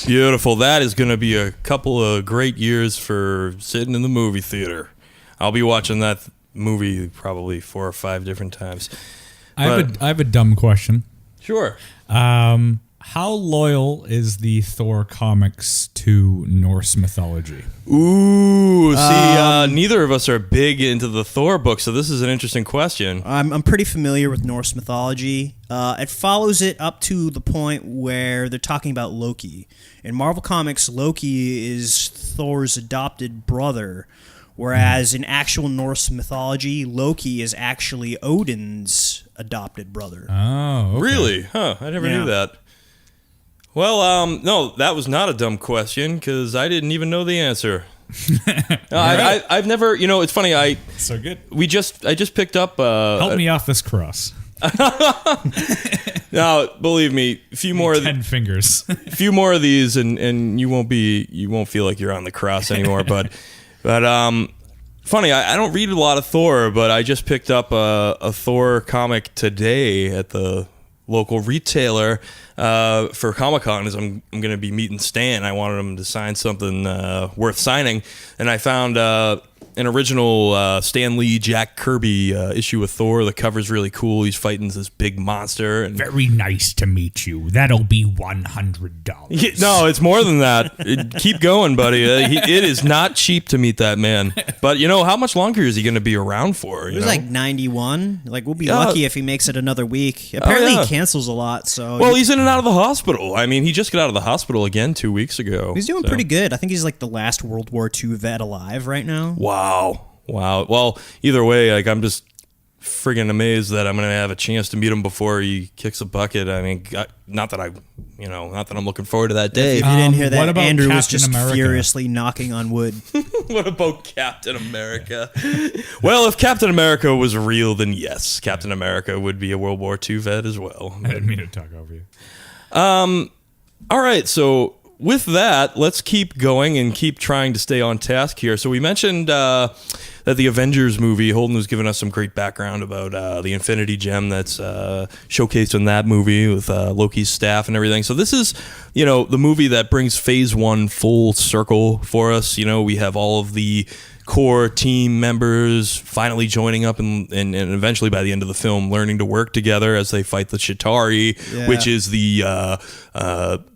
Beautiful. That is going to be a couple of great years for sitting in the movie theater. I'll be watching that movie probably 4 or 5 different times. I have a dumb question. Sure. How loyal is the Thor comics to Norse mythology? Ooh, see, neither of us are big into the Thor book, so this is an interesting question. I'm pretty familiar with Norse mythology. It follows it up to the point where they're talking about Loki. In Marvel Comics, Loki is Thor's adopted brother, whereas in actual Norse mythology, Loki is actually Odin's adopted brother. Oh, okay. Really? Huh, I never knew that. Well, no, that was not a dumb question because I didn't even know the answer. I've never, it's funny. So good. I just picked up. Help me off this cross. Now, believe me, a few more. 10 fingers. A few more of these, and you won't feel like you're on the cross anymore. But funny. I don't read a lot of Thor, but I just picked up a Thor comic today at the local retailer for Comic-Con, as I'm going to be meeting Stan. I wanted him to sign something worth signing, and I found an original Stan Lee, Jack Kirby issue of Thor. The cover's really cool. He's fighting this big monster. And very nice to meet you. That'll be $100. No, it's more than that. Keep going, buddy. It is not cheap to meet that man. But how much longer is he going to be around for? He was like 91. Like, we'll be lucky if he makes it another week. Apparently he cancels a lot. So he's in and out of the hospital. I mean, he just got out of the hospital again 2 weeks ago. He's doing pretty good. I think he's like the last World War II vet alive right now. Wow. Well, either way, like, I'm just friggin' amazed that I'm going to have a chance to meet him before he kicks a bucket. I mean, not that I'm looking forward to that day. If you didn't hear that, Andrew was Captain just America? Furiously knocking on wood. What about Captain America? Well, if Captain America was real, then yes, Captain America would be a World War II vet as well. I didn't mean to talk over you. All right, so with that, let's keep going and keep trying to stay on task here. So we mentioned that the Avengers movie, Holden was giving us some great background about the Infinity Gem that's showcased in that movie with Loki's staff and everything. So this is, the movie that brings Phase 1 full circle for us. We have all of the core team members finally joining up and eventually by the end of the film learning to work together as they fight the Chitauri, which is the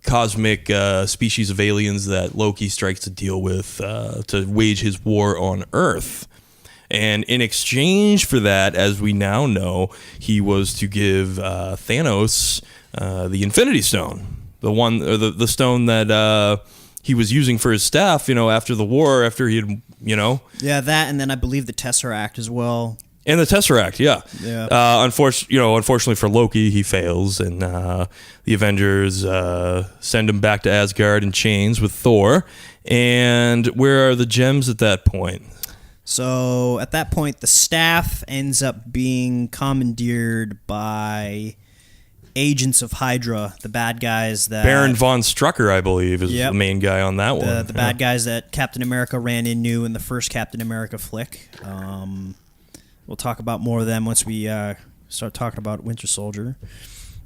cosmic species of aliens that Loki strikes a deal with to wage his war on Earth. And in exchange for that, as we now know, he was to give Thanos the Infinity Stone, the one, or the stone that he was using for his staff, after the war, after he had, Yeah, that, and then I believe the Tesseract as well. And the Tesseract, yeah. Yeah. Unfortunately for Loki, he fails, and the Avengers send him back to Asgard in chains with Thor. And where are the gems at that point? So at that point, the staff ends up being commandeered by agents of Hydra, the bad guys that... Baron von Strucker, I believe, is the main guy on that one. The bad guys that Captain America ran into in the first Captain America flick. We'll talk about more of them once we start talking about Winter Soldier.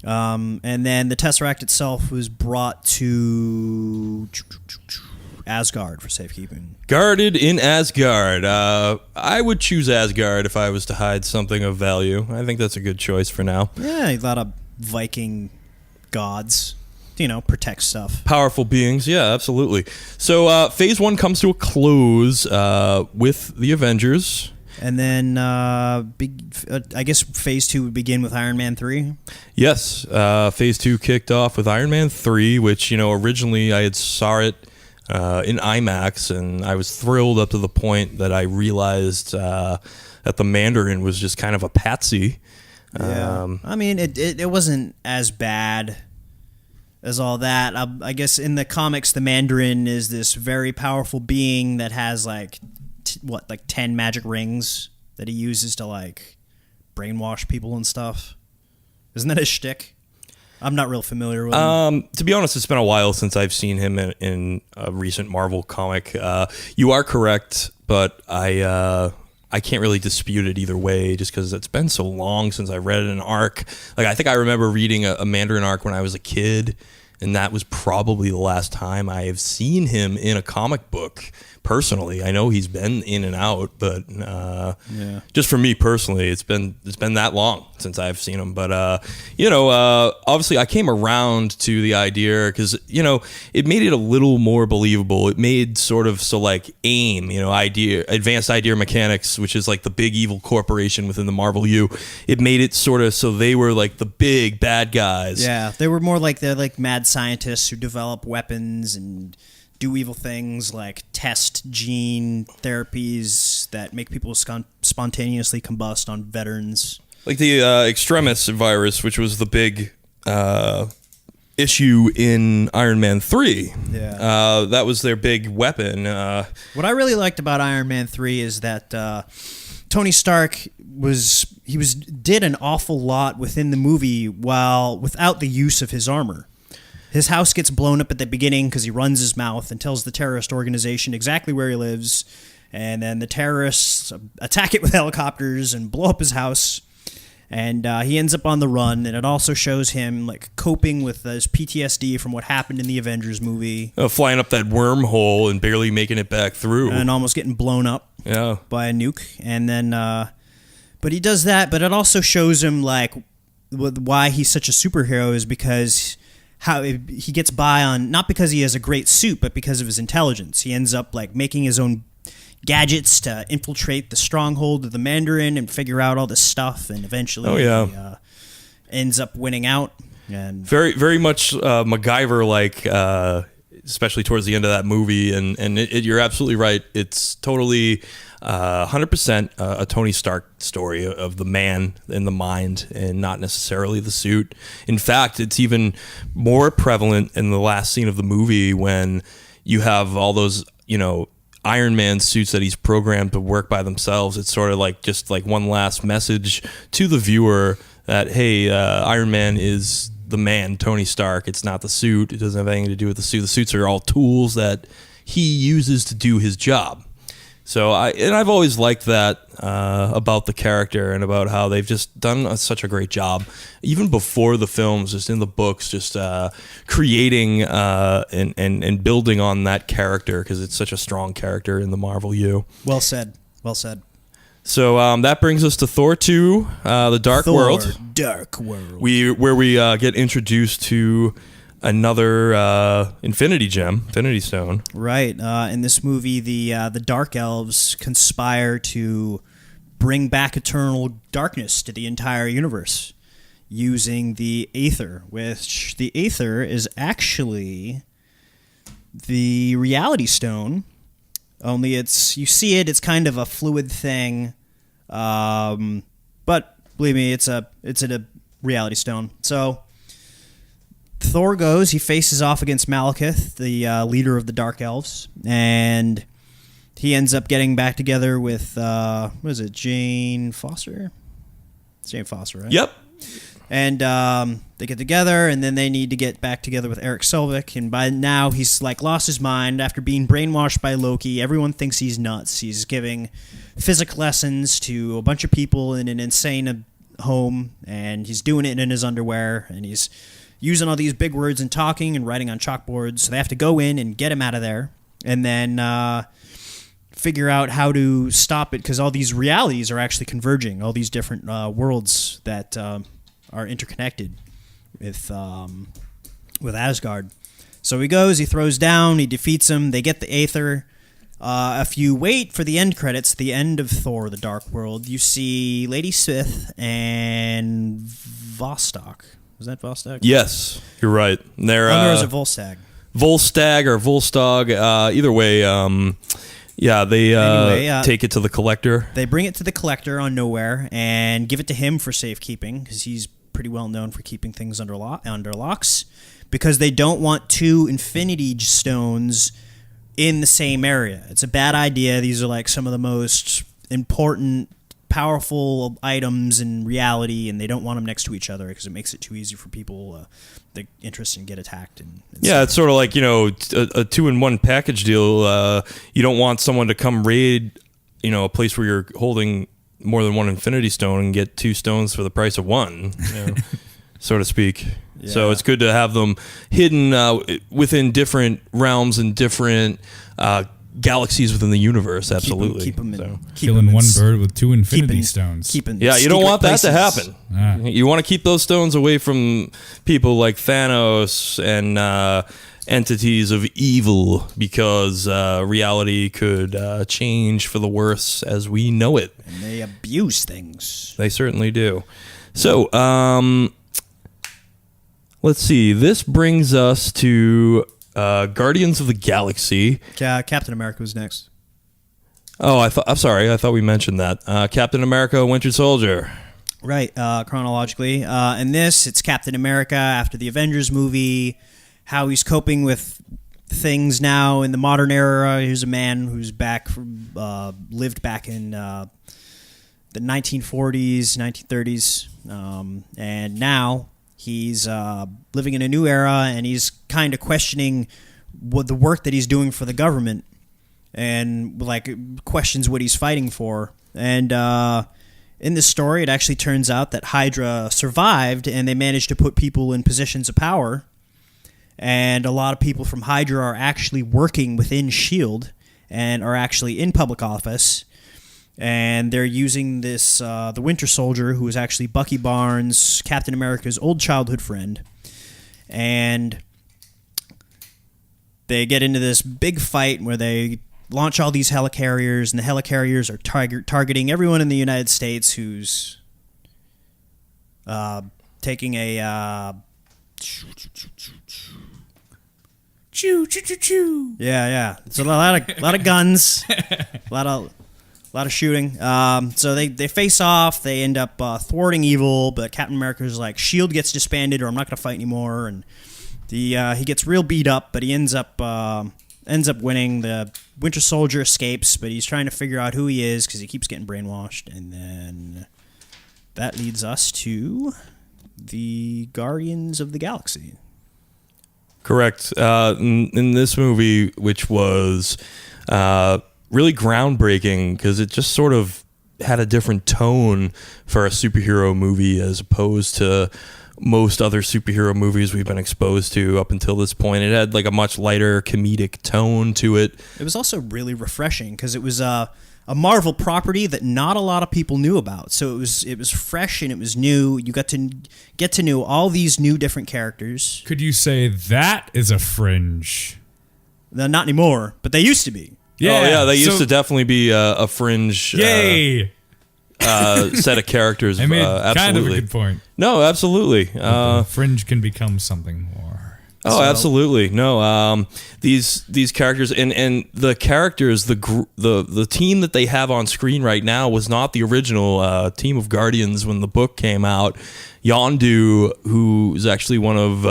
And then the Tesseract itself was brought to Asgard for safekeeping. Guarded in Asgard. I would choose Asgard if I was to hide something of value. I think that's a good choice for now. Yeah, a lot of Viking gods, protect stuff. Powerful beings, yeah, absolutely. So Phase 1 comes to a close with the Avengers. And then, I guess Phase 2 would begin with Iron Man 3. Yes, Phase 2 kicked off with Iron Man 3, which, originally I had saw it in IMAX, and I was thrilled up to the point that I realized that the Mandarin was just kind of a patsy. Yeah. I mean, it wasn't as bad as all that. I guess in the comics, the Mandarin is this very powerful being that has like 10 magic rings that he uses to like brainwash people and stuff. Isn't that his shtick? I'm not real familiar with him. To be honest, it's been a while since I've seen him in a recent Marvel comic. You are correct, but I can't really dispute it either way, just because it's been so long since I read an arc. Like, I think I remember reading a Mandarin arc when I was a kid, and that was probably the last time I have seen him in a comic book. Personally, I know he's been in and out, but just for me personally, it's been that long since I've seen him. But obviously, I came around to the idea because it made it a little more believable. It made sort of AIM, Advanced Idea Mechanics, which is like the big evil corporation within the Marvel U. It made it sort of so they were like the big bad guys. Yeah, they were more like they're like mad scientists who develop weapons and do evil things like test gene therapies that make people spontaneously combust on veterans. Like the Extremis virus, which was the big issue in Iron Man 3. Yeah. That was their big weapon. What I really liked about Iron Man 3 is that Tony Stark did an awful lot within the movie without the use of his armor. His house gets blown up at the beginning because he runs his mouth and tells the terrorist organization exactly where he lives. And then the terrorists attack it with helicopters and blow up his house. And he ends up on the run. And it also shows him coping with his PTSD from what happened in the Avengers movie. Flying up that wormhole and barely making it back through. And almost getting blown up by a nuke. And then, but he does that. But it also shows him why he's such a superhero is because how he gets by on, not because he has a great suit, but because of his intelligence. He ends up making his own gadgets to infiltrate the stronghold of the Mandarin and figure out all this stuff, and eventually he ends up winning out. And very, very much MacGyver-like, especially towards the end of that movie. And you're absolutely right. It's totally 100% a Tony Stark story of the man in the mind and not necessarily the suit. In fact, it's even more prevalent in the last scene of the movie when you have all those, Iron Man suits that he's programmed to work by themselves. It's sort of just one last message to the viewer that, hey, Iron Man is the man, Tony Stark. It's not the suit. It doesn't have anything to do with the suit. The suits are all tools that he uses to do his job. So I've always liked that about the character and about how they've just done such a great job, even before the films, just in the books, just creating and building on that character because it's such a strong character in the Marvel U. Well said. Well said. So that brings us to Thor 2, The Dark World. Dark World. Where we get introduced to another Infinity Stone. Right. In this movie, the Dark Elves conspire to bring back eternal darkness to the entire universe using the Aether, which the Aether is actually the Reality Stone. Only you see it's kind of a fluid thing, but believe me, it's a Reality Stone. So Thor goes, he faces off against Malekith, the leader of the Dark Elves, and he ends up getting back together with, Jane Foster? It's Jane Foster, right? Yep. And they get together, and then they need to get back together with Eric Selvig, and by now he's lost his mind after being brainwashed by Loki. Everyone thinks he's nuts. He's giving physics lessons to a bunch of people in an insane home, and he's doing it in his underwear, and he's using all these big words and talking and writing on chalkboards. So they have to go in and get him out of there and then figure out how to stop it because all these realities are actually converging, all these different worlds that are interconnected with Asgard. So he goes, he throws down, he defeats him, they get the Aether, If you wait for the end credits, the end of Thor: The Dark World, you see Lady Sif and Vostok. Was that Vostok? Yes, you're right. They're or is it Volstagg? Volstagg or Volstagg. Either way, they take it to the Collector. They bring it to the Collector on Nowhere and give it to him for safekeeping, because he's pretty well known for keeping things under locks, because they don't want 2 Infinity Stones in the same area. It's a bad idea. These are like some of the most important, powerful items in reality, and they don't want them next to each other because it makes it too easy for people the interest and get attacked. And yeah, it's sort of like, a 2-in-1 package deal. You don't want someone to come raid, a place where you're holding more than 1 Infinity Stone and get 2 stones for the price of 1, so to speak. Yeah. So it's good to have them hidden within different realms and different galaxies within the universe. Absolutely. Keep them killing one bird with 2 Infinity Stones. Yeah, you don't want that to happen. Ah. You want to keep those stones away from people like Thanos and entities of evil, because reality could change for the worse as we know it. And they abuse things. They certainly do. So, let's see. This brings us to Guardians of the Galaxy. Captain America was next. Oh, I'm sorry. I thought we mentioned that. Captain America, Winter Soldier. Right, chronologically. In this, it's Captain America after the Avengers movie, how he's coping with things now in the modern era. Here's a man who's lived back in the 1940s, 1930s, and now he's living in a new era, and he's kind of questioning the work that he's doing for the government, and questions what he's fighting for. And in this story, it actually turns out that Hydra survived, and they managed to put people in positions of power. And a lot of people from Hydra are actually working within S.H.I.E.L.D. and are actually in public office. And they're using this, the Winter Soldier, who is actually Bucky Barnes, Captain America's old childhood friend. And they get into this big fight where they launch all these helicarriers, and the helicarriers are targeting everyone in the United States who's taking a... Yeah. It's a lot of guns, a lot of shooting. So they face off. They end up thwarting evil, but Captain America's like, S.H.I.E.L.D. gets disbanded, or I'm not going to fight anymore. And he gets real beat up, but he ends up winning. The Winter Soldier escapes, but he's trying to figure out who he is because he keeps getting brainwashed. And then that leads us to the Guardians of the Galaxy. Correct. In this movie, which was really groundbreaking because it just sort of had a different tone for a superhero movie as opposed to most other superhero movies we've been exposed to up until this point. It had like a much lighter comedic tone to it. It was also really refreshing because it was a Marvel property that not a lot of people knew about. So it was fresh and it was new. You got to get to know all these new different characters. Could you say that is a fringe? Not anymore, but they used to be. Yeah, they used to definitely be a fringe yay! Set of characters. I made absolutely. Kind of a good point. No, absolutely. Fringe can become something more. Oh, absolutely. No, these characters and the characters, the team that they have on screen right now was not the original team of Guardians when the book came out. Yondu, who is actually one of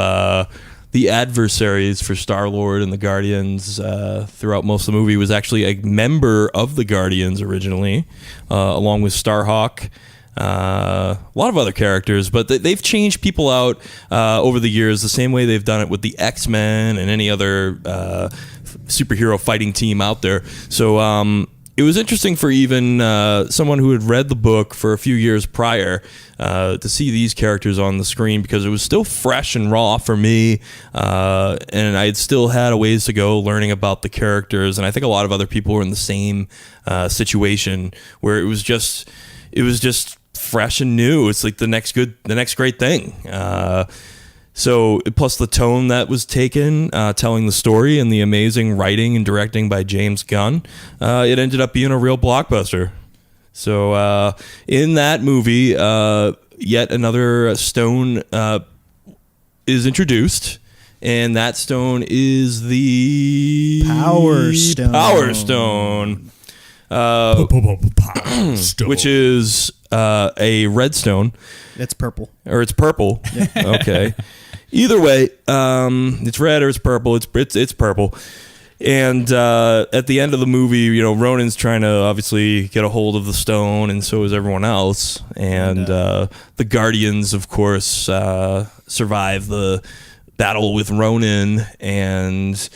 the adversaries for Star-Lord and the Guardians throughout most of the movie, was actually a member of the Guardians originally, along with Starhawk. A lot of other characters, but they've changed people out over the years the same way they've done it with the X-Men and any other superhero fighting team out there. So it was interesting for even someone who had read the book for a few years prior to see these characters on the screen, because it was still fresh and raw for me, and I had still had a ways to go learning about the characters, and I think a lot of other people were in the same situation where it was just fresh and new. It's like the next great thing. So plus the tone that was taken, telling the story, and the amazing writing and directing by James Gunn, it ended up being a real blockbuster. So in that movie, yet another stone is introduced, and that stone is the Power Stone. Power Stone. Which is a red stone. It's purple. Or it's purple. Okay. Either way, it's red or it's purple. It's purple. And at the end of the movie, Ronan's trying to obviously get a hold of the stone, and so is everyone else. And the Guardians, of course, survive the battle with Ronan and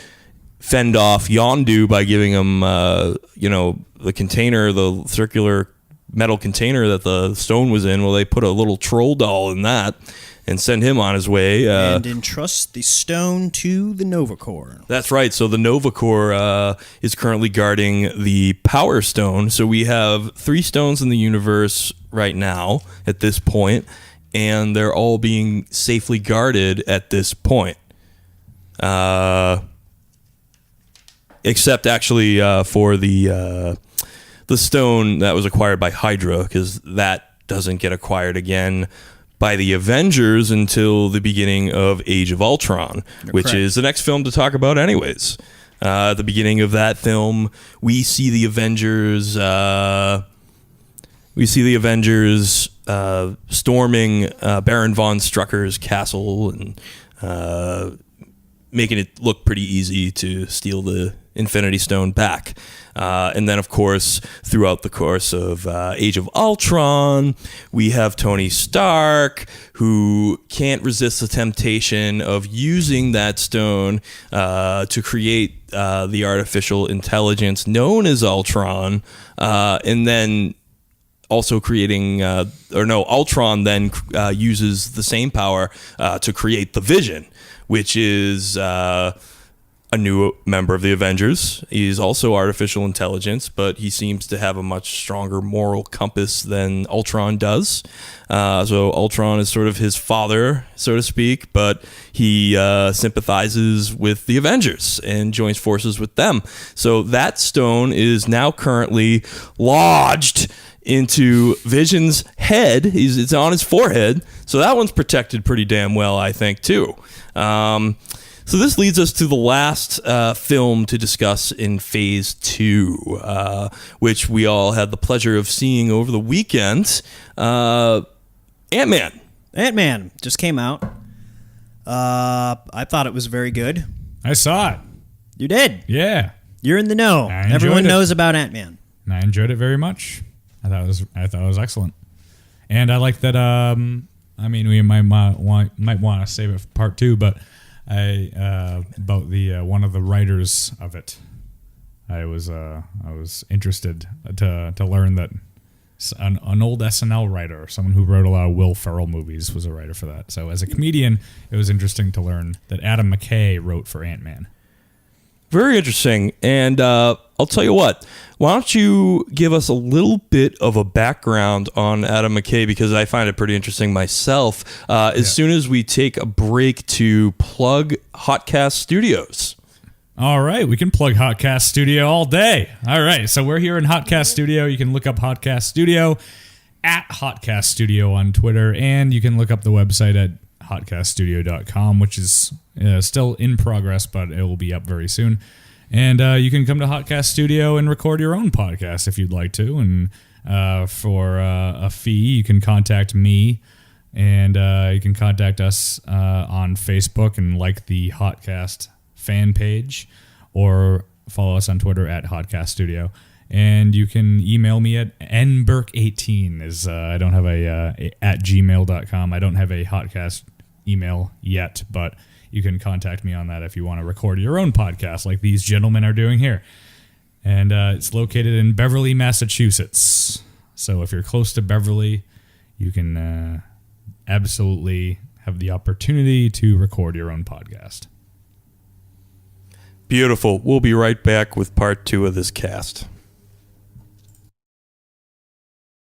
fend off Yondu by giving him, the container, the circular metal container that the stone was in. Well, they put a little troll doll in that and send him on his way. And entrust the stone to the Nova Corps. That's right. So the Nova Corps is currently guarding the Power Stone. So we have 3 stones in the universe right now at this point, and they're all being safely guarded at this point. Except actually for the stone that was acquired by Hydra, because that doesn't get acquired again by the Avengers until the beginning of Age of Ultron, which is the next film to talk about anyways. At the beginning of that film, we see the Avengers storming Baron von Strucker's castle and making it look pretty easy to steal the Infinity Stone back. And then, of course, throughout the course of Age of Ultron, we have Tony Stark, who can't resist the temptation of using that stone to create the artificial intelligence known as Ultron, and then also creating, Ultron then uses the same power to create the Vision, which is a new member of the Avengers. He's also artificial intelligence, but he seems to have a much stronger moral compass than Ultron does. So Ultron is sort of his father, so to speak, but he sympathizes with the Avengers and joins forces with them. So that stone is now currently lodged into Vision's head. It's on his forehead, so that one's protected pretty damn well, I think, too. So this leads us to the last film to discuss in Phase 2, which we all had the pleasure of seeing over the weekend. Ant-Man. Ant-Man just came out. I thought it was very good. I saw it. You did? Yeah. You're in the know. Everyone knows about Ant-Man. And I enjoyed it very much. I thought it was excellent. And I like that, we might want to save it for part 2, but about the one of the writers of it. I was interested to learn that an old SNL writer, someone who wrote a lot of Will Ferrell movies, was a writer for that. So as a comedian, it was interesting to learn that Adam McKay wrote for Ant-Man. Very interesting. And I'll tell you what, why don't you give us a little bit of a background on Adam McKay, because I find it pretty interesting myself, as soon as we take a break to plug Hotcast Studios. All right, we can plug Hotcast Studio all day. All right, so we're here in Hotcast Studio. You can look up Hotcast Studio at Hotcast Studio on Twitter, and you can look up the website at hotcaststudio.com, which is still in progress, but it will be up very soon. And you can come to Hotcast Studio and record your own podcast if you'd like to. And for a fee, you can contact me, and you can contact us on Facebook and like the Hotcast fan page, or follow us on Twitter at Hotcast Studio. And you can email me at nburke18. I don't have a at gmail.com. I don't have a Hotcast email yet, but you can contact me on that if you want to record your own podcast like these gentlemen are doing here. And it's located in Beverly, Massachusetts. So if you're close to Beverly, you can absolutely have the opportunity to record your own podcast. Beautiful. We'll be right back with part 2 of this cast.